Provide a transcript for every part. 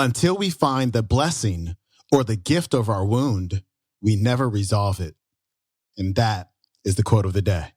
Until we find the blessing or the gift of our wound, we never resolve it. And that is the quote of the day.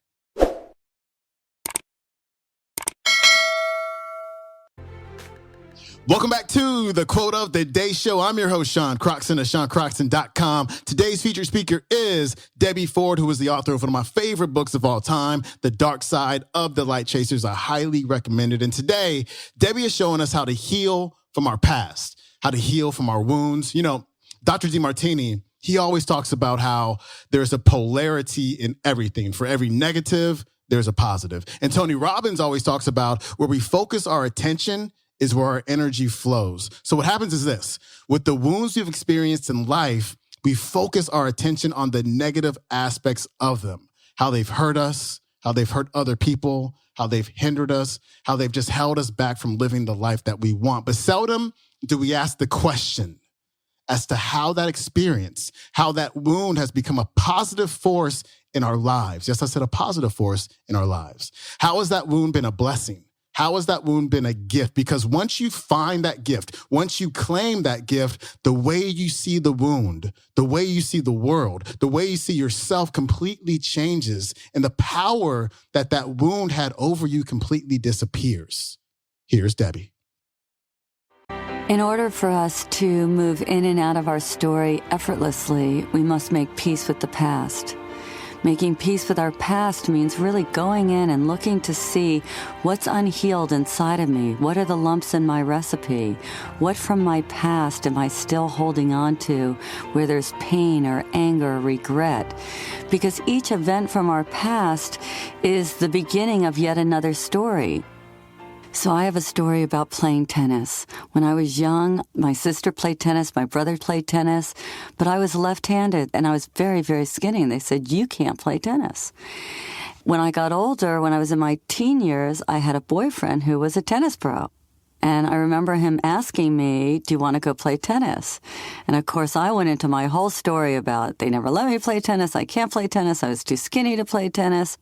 Welcome back to the Quote of the Day show. I'm your host, Sean Croxton of SeanCroxton.com. Today's featured speaker is Debbie Ford, who is the author of one of my favorite books of all time, The Dark Side of the Light Chasers. I highly recommend it. And today, Debbie is showing us how to heal from our past, how to heal from our wounds. You know, Dr. DeMartini, he always talks about how there's a polarity in everything. For every negative, there's a positive. And Tony Robbins always talks about where we focus our attention is where our energy flows. So what happens is this: with the wounds we've experienced in life, we focus our attention on the negative aspects of them, how they've hurt us, how they've hurt other people, how they've hindered us, how they've just held us back from living the life that we want. But seldom do we ask the question as to how that experience, how that wound has become a positive force in our lives. Yes, I said a positive force in our lives. How has that wound been a blessing? How has that wound been a gift? Because once you find that gift, once you claim that gift, the way you see the wound, the way you see the world, the way you see yourself completely changes, and the power that that wound had over you completely disappears. Here's Debbie. In order for us to move in and out of our story effortlessly, we must make peace with the past. Making peace with our past means really going in and looking to see what's unhealed inside of me. What are the lumps in my recipe? What from my past am I still holding on to where there's pain or anger or regret? Because each event from our past is the beginning of yet another story. So I have a story about playing tennis. When I was young, my sister played tennis, my brother played tennis, but I was left-handed and I was very, very skinny. And they said, you can't play tennis. When I got older, when I was in my teen years, I had a boyfriend who was a tennis pro. And I remember him asking me, do you want to go play tennis? And of course, I went into my whole story about they never let me play tennis. I can't play tennis. I was too skinny to play tennis.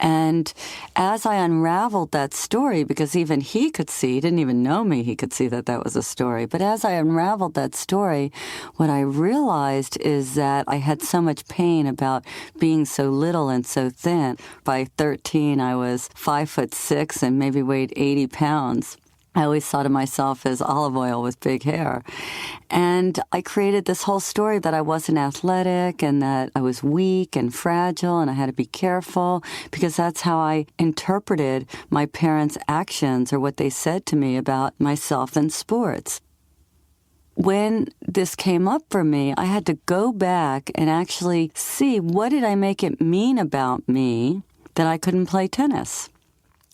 And as I unraveled that story, because even he could see, he didn't even know me, he could see that that was a story. But as I unraveled that story, what I realized is that I had so much pain about being so little and so thin. By 13, I was 5'6" and maybe weighed 80 pounds. I always thought of myself as olive oil with big hair. And I created this whole story that I wasn't athletic and that I was weak and fragile and I had to be careful because that's how I interpreted my parents' actions or what they said to me about myself in sports. When this came up for me, I had to go back and actually see what did I make it mean about me that I couldn't play tennis.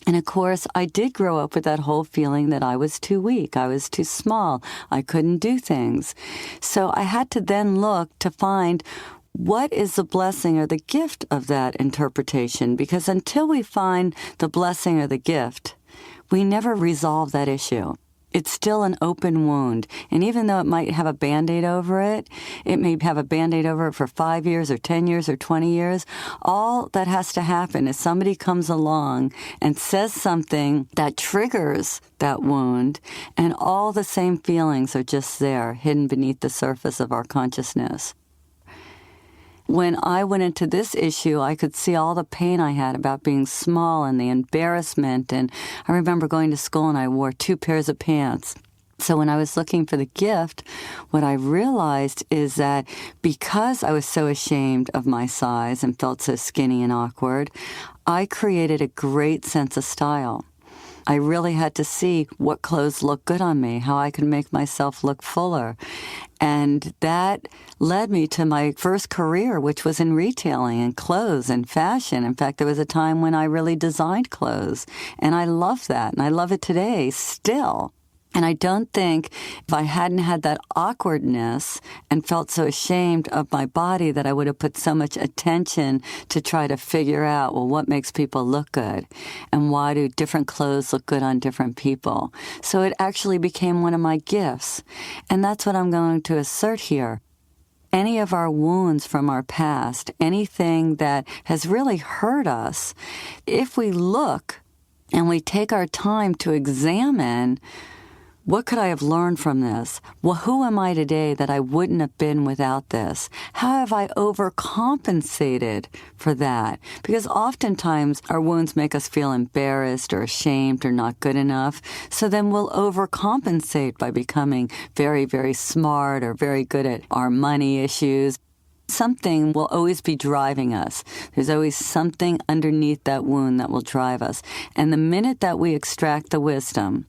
And of course, I did grow up with that whole feeling that I was too weak, I was too small, I couldn't do things. So I had to then look to find what is the blessing or the gift of that interpretation, because until we find the blessing or the gift, we never resolve that issue. It's still an open wound. And even though it might have a Band-Aid over it, it may have a Band-Aid over it for 5 years or 10 years or 20 years. All that has to happen is somebody comes along and says something that triggers that wound, and all the same feelings are just there, hidden beneath the surface of our consciousness. When I went into this issue, I could see all the pain I had about being small and the embarrassment. And I remember going to school and I wore 2 pairs of pants. So when I was looking for the gift, what I realized is that because I was so ashamed of my size and felt so skinny and awkward, I created a great sense of style. I really had to see what clothes looked good on me, how I could make myself look fuller. And that led me to my first career, which was in retailing and clothes and fashion. In fact, there was a time when I really designed clothes. And I love that. And I love it today still. And I don't think if I hadn't had that awkwardness and felt so ashamed of my body that I would have put so much attention to try to figure out, well, what makes people look good? And why do different clothes look good on different people? So it actually became one of my gifts. And that's what I'm going to assert here. Any of our wounds from our past, anything that has really hurt us, if we look and we take our time to examine What could I have learned from this? Well, who am I today that I wouldn't have been without this? How have I overcompensated for that? Because oftentimes our wounds make us feel embarrassed or ashamed or not good enough. So then we'll overcompensate by becoming very, very smart or very good at our money issues. Something will always be driving us. There's always something underneath that wound that will drive us. And the minute that we extract the wisdom,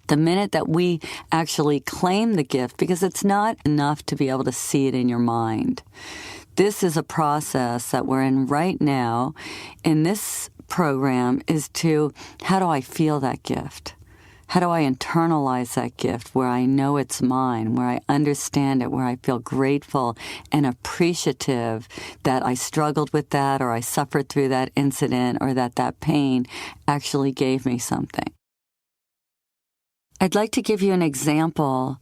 the minute that we actually claim the gift, because it's not enough to be able to see it in your mind. This is a process that we're in right now in this program is to, how do I feel that gift? How do I internalize that gift where I know it's mine, where I understand it, where I feel grateful and appreciative that I struggled with that or I suffered through that incident or that pain actually gave me something? I'd like to give you an example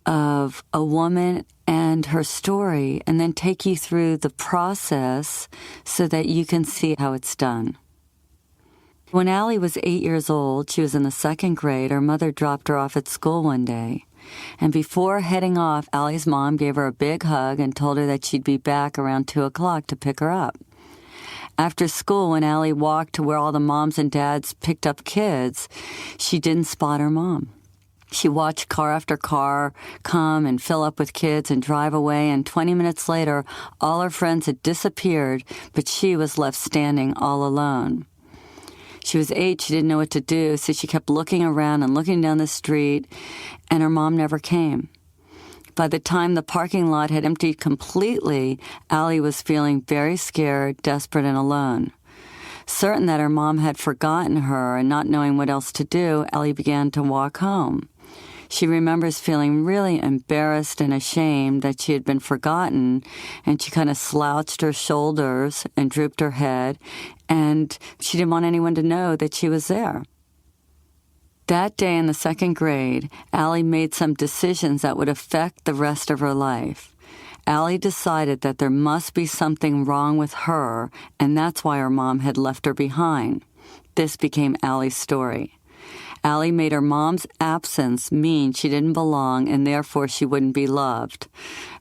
of a woman and her story and then take you through the process so that you can see how it's done. When Allie was 8 years old, she was in the second grade, her mother dropped her off at school one day. And before heading off, Allie's mom gave her a big hug and told her that she'd be back around 2 o'clock to pick her up. After school, when Allie walked to where all the moms and dads picked up kids, she didn't spot her mom. She watched car after car come and fill up with kids and drive away, and 20 minutes later, all her friends had disappeared, but she was left standing all alone. She was 8, she didn't know what to do, so she kept looking around and looking down the street, and her mom never came. By the time the parking lot had emptied completely, Allie was feeling very scared, desperate, and alone. Certain that her mom had forgotten her and not knowing what else to do, Allie began to walk home. She remembers feeling really embarrassed and ashamed that she had been forgotten, and she kind of slouched her shoulders and drooped her head, and she didn't want anyone to know that she was there. That day in the second grade, Allie made some decisions that would affect the rest of her life. Allie decided that there must be something wrong with her, and that's why her mom had left her behind. This became Allie's story. Allie made her mom's absence mean she didn't belong and therefore she wouldn't be loved.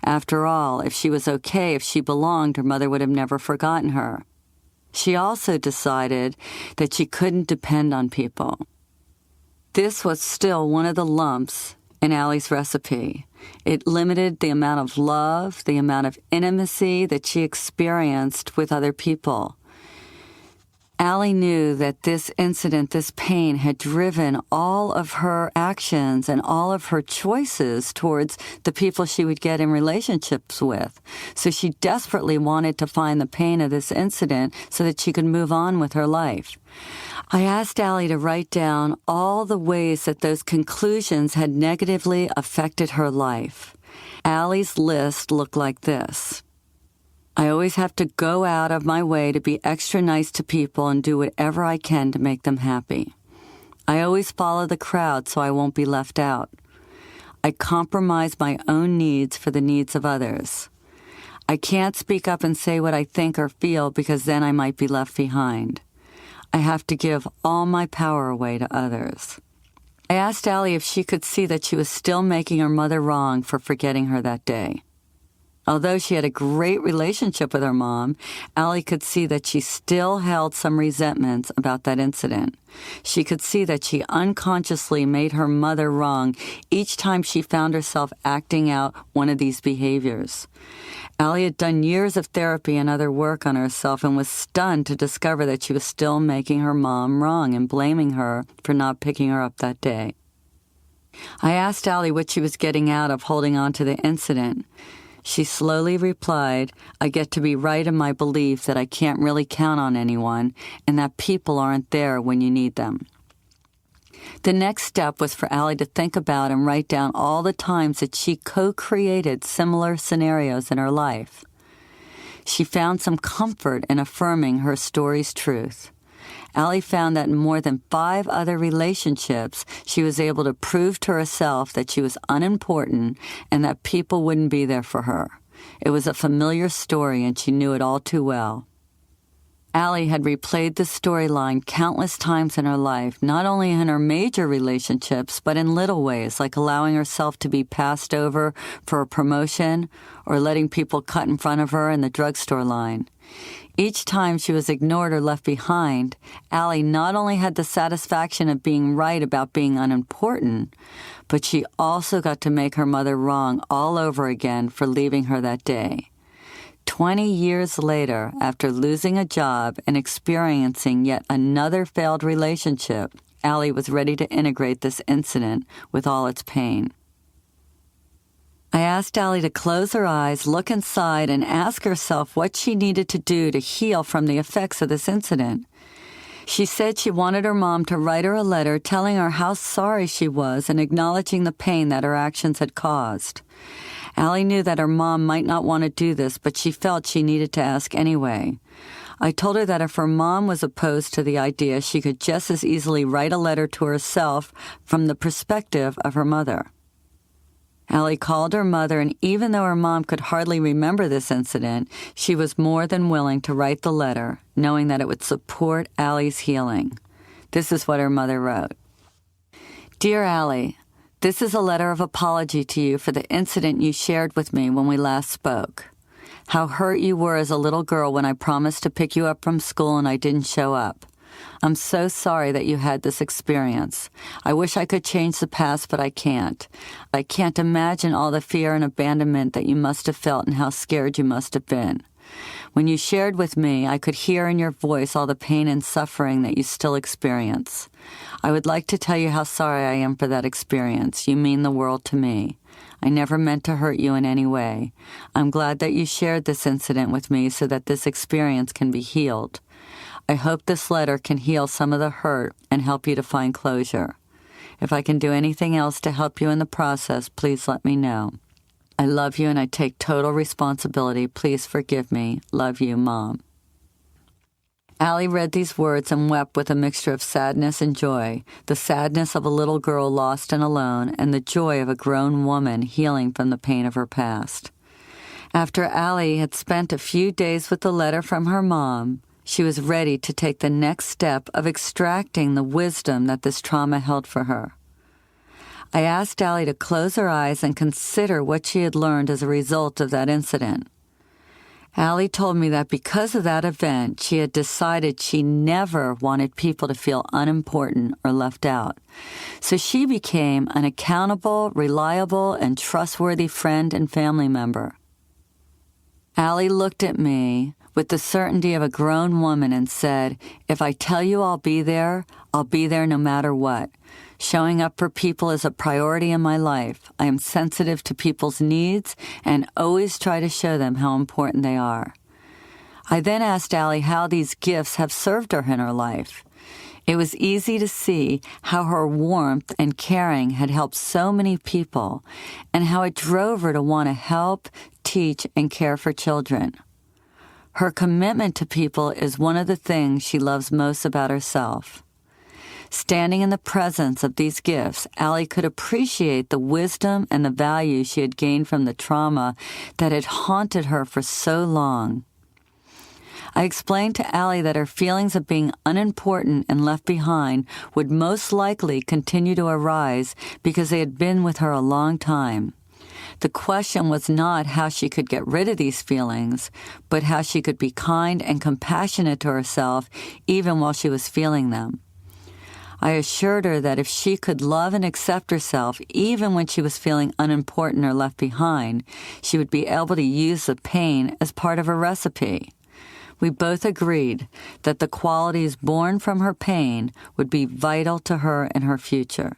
After all, if she was okay, if she belonged, her mother would have never forgotten her. She also decided that she couldn't depend on people. This was still one of the lumps in Allie's recipe. It limited the amount of love, the amount of intimacy that she experienced with other people. Allie knew that this incident, this pain, had driven all of her actions and all of her choices towards the people she would get in relationships with. So she desperately wanted to find the pain of this incident so that she could move on with her life. I asked Allie to write down all the ways that those conclusions had negatively affected her life. Allie's list looked like this. I always have to go out of my way to be extra nice to people and do whatever I can to make them happy. I always follow the crowd so I won't be left out. I compromise my own needs for the needs of others. I can't speak up and say what I think or feel because then I might be left behind. I have to give all my power away to others. I asked Allie if she could see that she was still making her mother wrong for forgetting her that day. Although she had a great relationship with her mom, Allie could see that she still held some resentments about that incident. She could see that she unconsciously made her mother wrong each time she found herself acting out one of these behaviors. Allie had done years of therapy and other work on herself and was stunned to discover that she was still making her mom wrong and blaming her for not picking her up that day. I asked Allie what she was getting out of holding on to the incident. She slowly replied, I get to be right in my belief that I can't really count on anyone and that people aren't there when you need them. The next step was for Allie to think about and write down all the times that she co-created similar scenarios in her life. She found some comfort in affirming her story's truth. Allie found that in more than 5 other relationships, she was able to prove to herself that she was unimportant and that people wouldn't be there for her. It was a familiar story, and she knew it all too well. Allie had replayed the storyline countless times in her life, not only in her major relationships, but in little ways, like allowing herself to be passed over for a promotion or letting people cut in front of her in the drugstore line. Each time she was ignored or left behind, Allie not only had the satisfaction of being right about being unimportant, but she also got to make her mother wrong all over again for leaving her that day. 20 years later, after losing a job and experiencing yet another failed relationship, Allie was ready to integrate this incident with all its pain. I asked Allie to close her eyes, look inside, and ask herself what she needed to do to heal from the effects of this incident. She said she wanted her mom to write her a letter telling her how sorry she was and acknowledging the pain that her actions had caused. Allie knew that her mom might not want to do this, but she felt she needed to ask anyway. I told her that if her mom was opposed to the idea, she could just as easily write a letter to herself from the perspective of her mother. Allie called her mother, and even though her mom could hardly remember this incident, she was more than willing to write the letter, knowing that it would support Allie's healing. This is what her mother wrote. Dear Allie, this is a letter of apology to you for the incident you shared with me when we last spoke. How hurt you were as a little girl when I promised to pick you up from school and I didn't show up. I'm so sorry that you had this experience. I wish I could change the past, but I can't. I can't imagine all the fear and abandonment that you must have felt and how scared you must have been. When you shared with me, I could hear in your voice all the pain and suffering that you still experience. I would like to tell you how sorry I am for that experience. You mean the world to me. I never meant to hurt you in any way. I'm glad that you shared this incident with me so that this experience can be healed. I hope this letter can heal some of the hurt and help you to find closure. If I can do anything else to help you in the process, please let me know. I love you and I take total responsibility. Please forgive me. Love you, Mom. Allie read these words and wept with a mixture of sadness and joy, the sadness of a little girl lost and alone, and the joy of a grown woman healing from the pain of her past. After Allie had spent a few days with the letter from her mom, she was ready to take the next step of extracting the wisdom that this trauma held for her. I asked Allie to close her eyes and consider what she had learned as a result of that incident. Allie told me that because of that event, she had decided she never wanted people to feel unimportant or left out. So she became an accountable, reliable, and trustworthy friend and family member. Allie looked at me with the certainty of a grown woman and said, if I tell you I'll be there no matter what. Showing up for people is a priority in my life. I am sensitive to people's needs and always try to show them how important they are. I then asked Allie how these gifts have served her in her life. It was easy to see how her warmth and caring had helped so many people and how it drove her to want to help, teach, and care for children. Her commitment to people is one of the things she loves most about herself. Standing in the presence of these gifts, Allie could appreciate the wisdom and the value she had gained from the trauma that had haunted her for so long. I explained to Allie that her feelings of being unimportant and left behind would most likely continue to arise because they had been with her a long time. The question was not how she could get rid of these feelings, but how she could be kind and compassionate to herself even while she was feeling them. I assured her that if she could love and accept herself even when she was feeling unimportant or left behind, she would be able to use the pain as part of her recipe. We both agreed that the qualities born from her pain would be vital to her in her future.